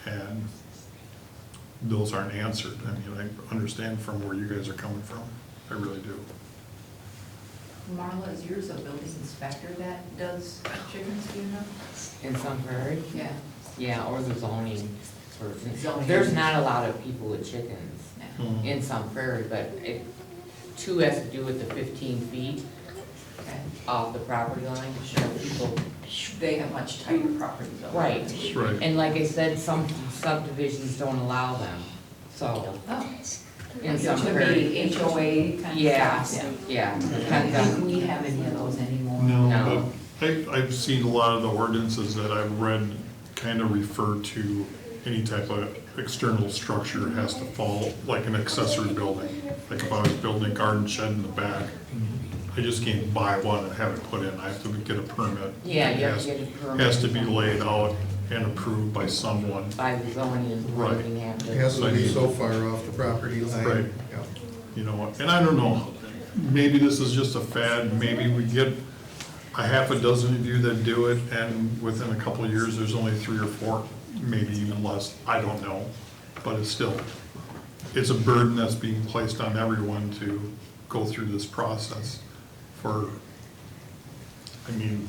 and those aren't answered. I mean, I understand from where you guys are coming from. I really do. Marla, is yours a building inspector that does chickens, do you know? In some prairie? Yeah. Yeah, or the zoning person. Zoning. There's not a lot of people with chickens Mhm. in some prairie, but it, too has to do with the 15 feet Okay. off the property line. So people, They have much tighter property though. right. Right. And like I said, some subdivisions don't allow them, so Oh. in It some should prairie. be HOA kind of Yeah, stuff. yeah. I don't Depends on- think we have any of those anymore. No, but I've seen a lot of the ordinances that I've read kind of refer to any type of external structure has to fall, like an accessory building. Like if I was building a garden shed in the back, I just can't buy one and have it put in. I have to get a permit. Yeah, you have It to get a has- permit. Has to be laid out and approved by someone. By the zoning and Right. planning have to. It has to be so far off the property line. Right. Yeah. You know, and I don't know, maybe this is just a fad, maybe we get a half a dozen of you that do it, and within a couple of years, there's only 3 or 4, maybe even less, I don't know. But it's still, it's a burden that's being placed on everyone to go through this process for, I mean,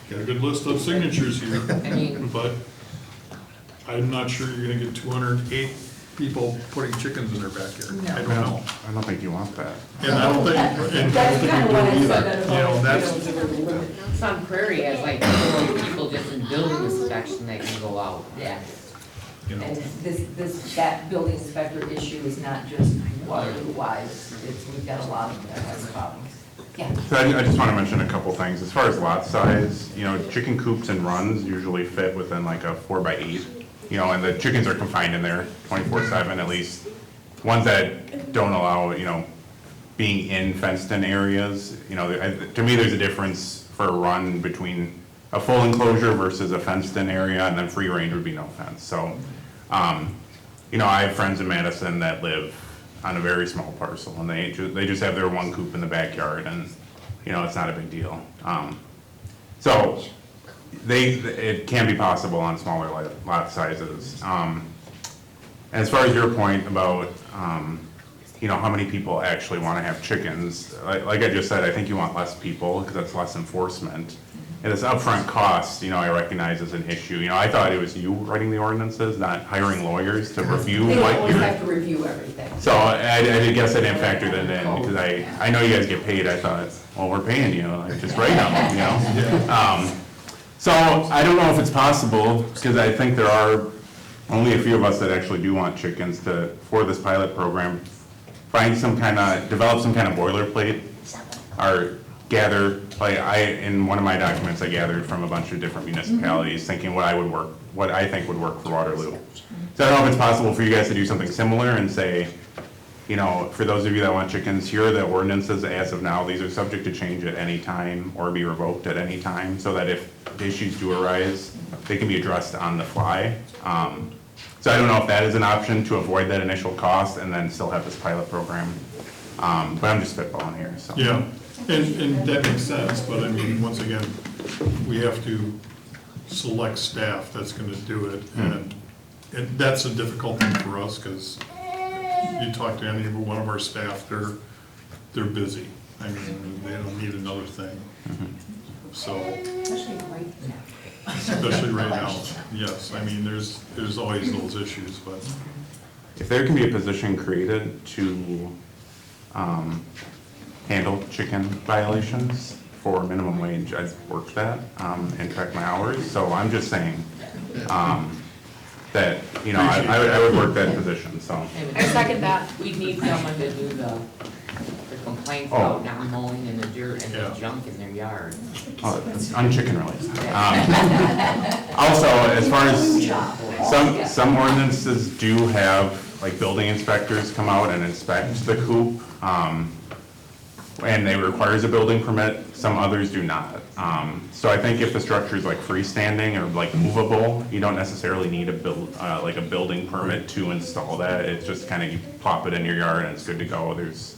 got a good list of signatures here, mean- but I'm not sure you're gonna get 208 people putting chickens in their backyard. I don't know. I don't think you want that. And I don't think, and I don't That's think kind of we what do I either. said, You know, that's, Sun Prairie has like 4 people just in building inspection that can go out. Yeah, you know, and that building inspector issue is not just Waterloo-wise, we've got a lot of problems. Yeah. So I just want to mention a couple things. As far as lot size, you know, chicken coops and runs usually fit within like a 4x8. You know, and the chickens are confined in there 24/7, at least. Ones that don't allow, you know, being in fenced-in areas, you know, to me, there's a difference for a run between a full enclosure versus a fenced-in area, and then free range would be no fence. So, you know, I have friends in Madison that live on a very small parcel, and they just have their one coop in the backyard, and, you know, it's not a big deal. So, it can be possible on smaller lot sizes. As far as your point about, you know, how many people actually want to have chickens, like I just said, I think you want less people, because that's less enforcement. And this upfront cost, you know, I recognize as an issue. You know, I thought it was you writing the ordinances, not hiring lawyers to review They what always you're. have to review everything. So I guess I didn't factor that in, because I know you guys get paid. I thought, well, we're paying you, like, just write them, you know? So I don't know if it's possible, because I think there are only a few of us that actually do want chickens for this pilot program, develop some kind of boilerplate, or gather, like in one of my documents, I gathered from a bunch of different municipalities, thinking what I think would work for Waterloo. So I don't know if it's possible for you guys to do something similar and say, you know, for those of you that want chickens, here are the ordinances as of now. These are subject to change at any time or be revoked at any time, so that if issues do arise, they can be addressed on the fly. So I don't know if that is an option to avoid that initial cost and then still have this pilot program. But I'm just spitballing here, so. yeah, and that makes sense, but I mean, once again, we have to select staff that's gonna do it, and that's a difficult thing for us, because you talk to any one of our staff, they're busy. I mean, they don't need another thing. So, Especially right now. especially right now, yes, I mean, there's always those issues, but, If there can be a position created to handle chicken violations for minimum wage, I'd work that and track my hours. So I'm just saying that, you know, I would work that position, so. I second that. We need someone to do the complaints about not mowing in the dirt and the Yeah. junk in their yard. Oh, it's unchicken related. Also, as far as, some ordinances do have, like, building inspectors come out and inspect the coop, and it requires a building permit, some others do not. So I think if the structure is like freestanding or like movable, you don't necessarily need like a building permit to install that. It's just kind of, you plop it in your yard and it's good to go. There's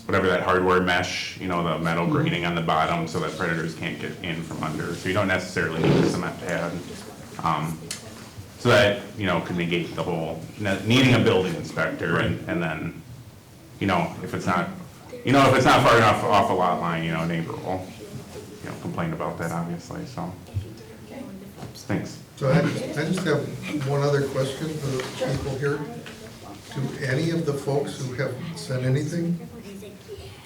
whatever that hardware mesh, you know, the metal grating on the bottom so that predators can't get in from under. So you don't necessarily need a cement pad. So that, you know, could negate the whole needing a building inspector, and then, you know, if it's not far enough off a lot line, you know, a neighbor will, you know, complain about that, obviously, so. Thanks. So I just have one other question for the people here. Do any of the folks who have said anything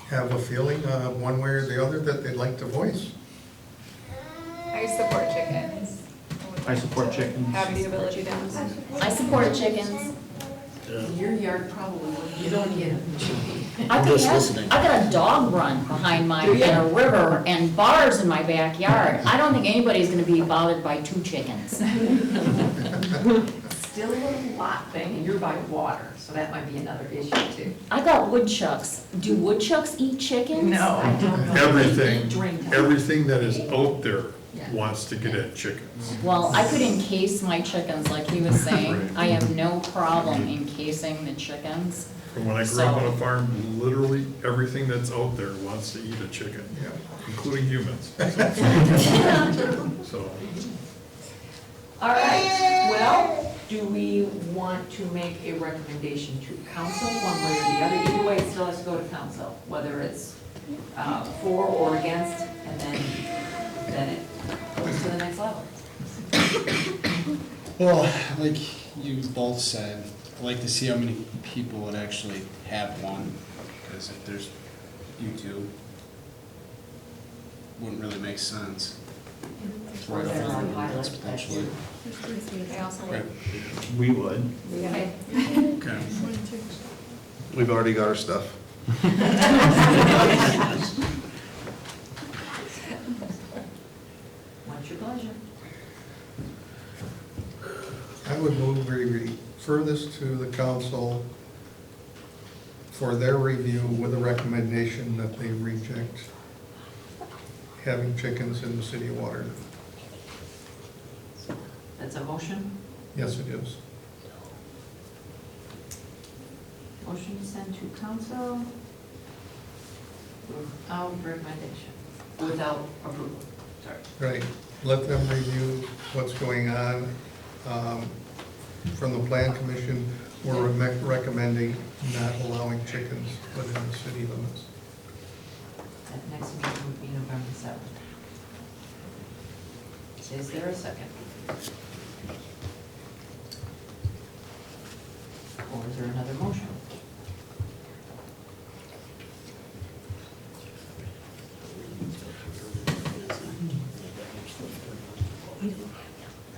have a feeling, one way or the other, that they'd like to voice? I support chickens. I support chickens. Have the ability to. I support chickens. Your yard probably, you don't get them. I got a dog run behind my, and a river and bars in my backyard. I don't think anybody's gonna be bothered by 2 chickens. Still a little lot thing, and you're by water, so that might be another issue too. I got woodchucks. Do woodchucks eat chickens? No, I don't know. everything, Drink them. everything that is out there wants to get at chickens. Well, I could encase my chickens, like he was saying. Right. I have no problem encasing the chickens. From when I grew up on So- a farm, literally everything that's out there wants to eat a chicken, including humans. So, All right, well, do we want to make a recommendation to council one way or the other? Either way, it still has to go to council, whether it's for or against, and then it goes to the next level. Well, like you both said, I'd like to see how many people would actually have one, because if there's you two, wouldn't really make sense. Or is there a pilot That's that potentially. I also Right. We would. Okay. Okay. We've already got our stuff. What's your pleasure? I would move we refer this to the council for their review with a recommendation that they reject having chickens in the city of Waterloo. That's a motion? Yes, it is. Motion to send to council without recommendation, without approval, sorry. Right. Let them review what's going on. From the Plan Commission, we're recommending not allowing chickens within the city limits. That next meeting would be November 7th. Is there a second? Or is there another motion?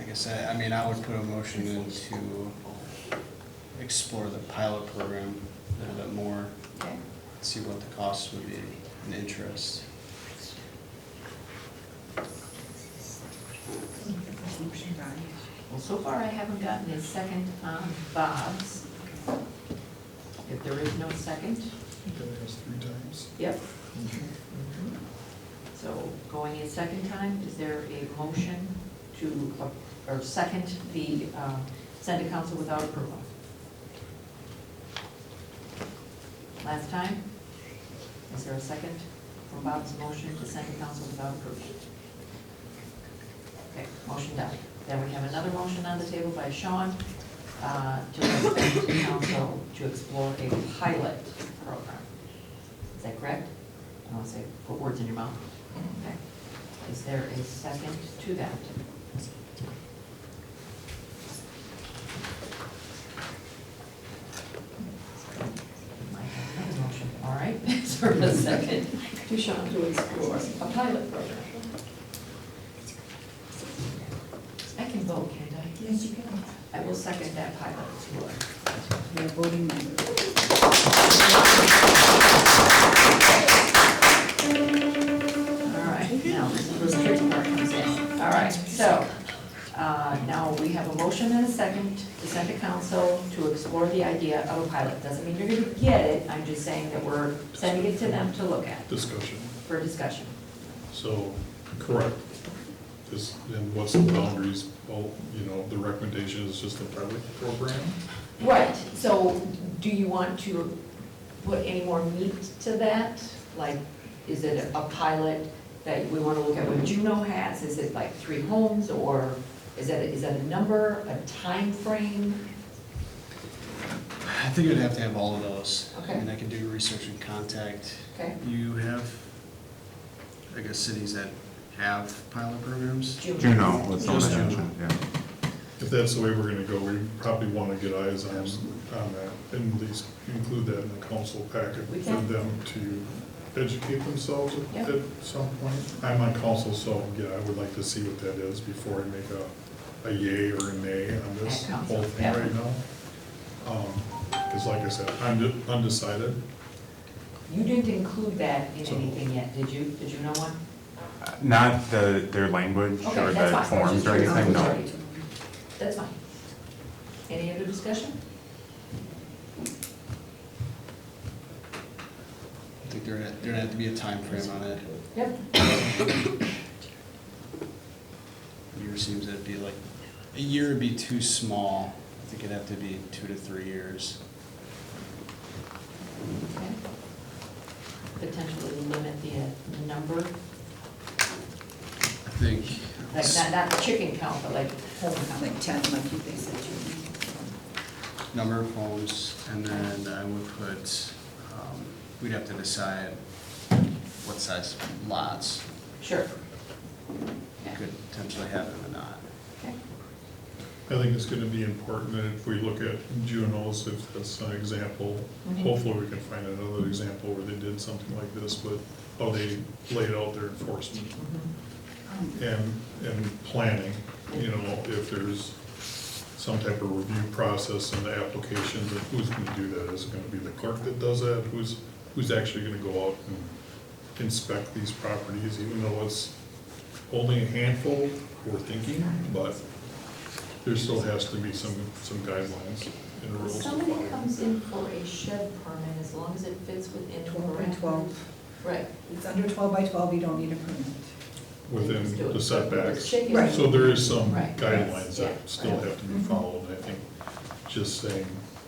I guess, I mean, I would put a motion in to explore the pilot program a little bit more, Okay. see what the costs would be and interest. Well, so far I haven't gotten a second on Bob's. If there is no second, that has 3 times. yep. So going a second time, is there a motion to, or second the, send to council without approval? Last time, is there a second for Bob's motion to send to council without approval? Okay, motion done. Then we have another motion on the table by Sean to recommend to council to explore a pilot program. Is that correct? I don't want to say, put words in your mouth. Okay. Is there a second to that? Might have another motion. All right, is there a second to Sean to explore a pilot program? I can vote, can't I? Yes, you can. I will second that pilot explore. They're voting members. All right, now this is where the tricky part comes in. All right, so, now we have a motion and a second to send to council to explore the idea of a pilot. Doesn't mean you're gonna get it, I'm just saying that we're sending it to them to look at, Discussion. for discussion. So, correct. And what's the boundaries? Well, you know, the recommendation is just a pilot program. Right, so do you want to put any more meat to that? Like, is it a pilot that we want to look at what Juneau has? Is it like 3 homes, or is that a number, a time frame? I think you'd have to have all of those. Okay. And I could do research and contact. Okay. You have, I guess, cities that have pilot programs? Juneau was the Just one I Juneau. mentioned, yeah. If that's the way we're gonna go, we probably wanna get eyes on that, and at least include that in the council packet We for can. them to educate themselves Yep. at some point. I'm on council, so yeah, I would like to see what that is before I make a yay or a nay on this At council, whole thing yep. right now. Cause like I said, I'm undecided. You didn't include that in So- anything yet, did you? Did you know one? Not their language Okay, or that's the fine. forms or Just anything, no. sorry. That's fine. Any other discussion? I think there'd have to be a time frame on it. Yep. manager seems it'd be like, a year would be too small. I think it'd have to be 2 to 3 years. Okay. Potentially limit the number, I think. like not the chicken count, but like home count. Like 10, like they said to me. Number of homes, and then I would put, we'd have to decide what size lots Sure. Yeah. could potentially happen or not. Okay. I think it's gonna be important that if we look at Juneau's, if that's an example, Mhm. hopefully we can find another example where they did something like this, but how they laid out their enforcement and planning, you know, if there's some type of review process in the application, then who's gonna do that? Is it gonna be the clerk that does that? Who's actually gonna go out and inspect these properties, even though it's only a handful, we're thinking, but there still has to be some guidelines and rules. If somebody comes in for a shed permit, as long as it fits within 12 by 12. Right. If it's under 12 by 12, you don't need a permit. Within the setbacks. Chicken. Right. So there is some Right. guidelines Yeah. that still have to be followed. I think just saying,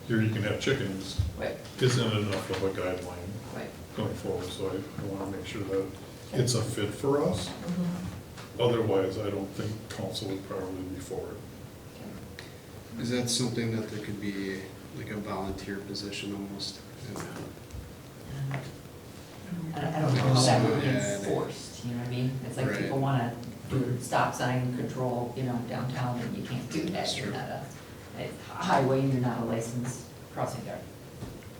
here you can have chickens Right, isn't enough of a guideline right. going forward. So I want to make sure that it's a fit for us. Mm-hmm. Otherwise, I don't think council would probably be for it. Is that something that there could be like a volunteer position almost? I don't know how that would be Yeah. enforced, you know what I mean? It's like Right. people wanna do stop sign control, you know, downtown, and you can't do that. That's You're true. not a highway, and you're not a licensed crossing guard.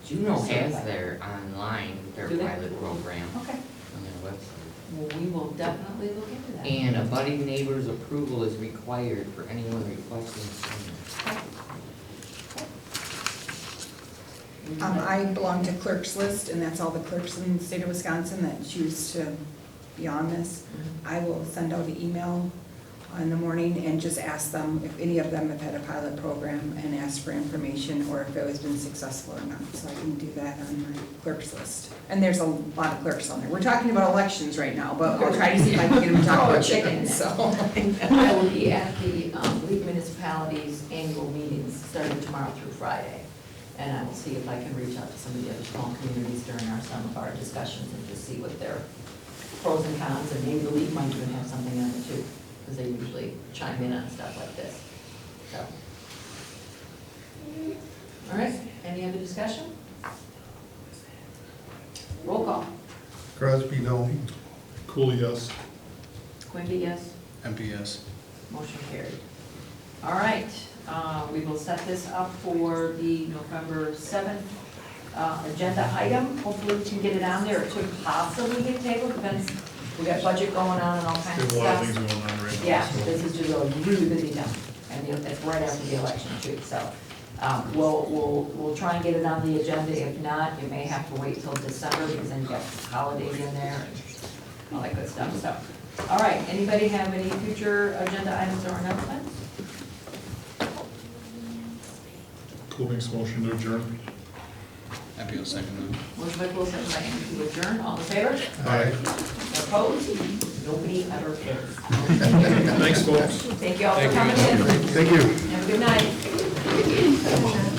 Juneau has their online, their Do they? pilot program Okay, on their website. well, we will definitely look into that. And abutting neighbors' approval is required for anyone requesting permit. I belong to clerk's list, and that's all the clerks in the state of Wisconsin that choose to be on this. I will send out an email in the morning and just ask them if any of them have had a pilot program and ask for information, or if it has been successful or not. So I can do that on my clerk's list. And there's a lot of clerks on there. We're talking about elections right now, but I'll try to see if I can get them to talk about chickens, so. I will be at the League of Municipalities annual meetings starting tomorrow through Friday. And I will see if I can reach out to some of the other small communities during some of our discussions and just see what their pros and cons, and maybe the league might even have something on it too, because they usually chime in on stuff like this, so. All right, any other discussion? Roll call. Crosby, no. Cool, yes. Quimby, yes? MPS. Motion carried. All right, we will set this up for the November 7th agenda item. Hopefully we can get it on there. It could possibly get tabled, depends. We got budget going on and all kinds of There's a lot of stuff. things going on right now. Yeah, so- this is just a really busy time, and it's right after the election too, so. We'll try and get it on the agenda. If not, you may have to wait till December, because then you got holidays in there and all that good stuff, so. All right, anybody have any future agenda items or announcements? Cool, makes a motion to adjourn. MPO second. Motion by Cool, second by Amy to adjourn, all in favor? Aye. Opposed? Nobody ever cares. Thanks, folks. Thank you all for coming in. Thank you. Have a good night.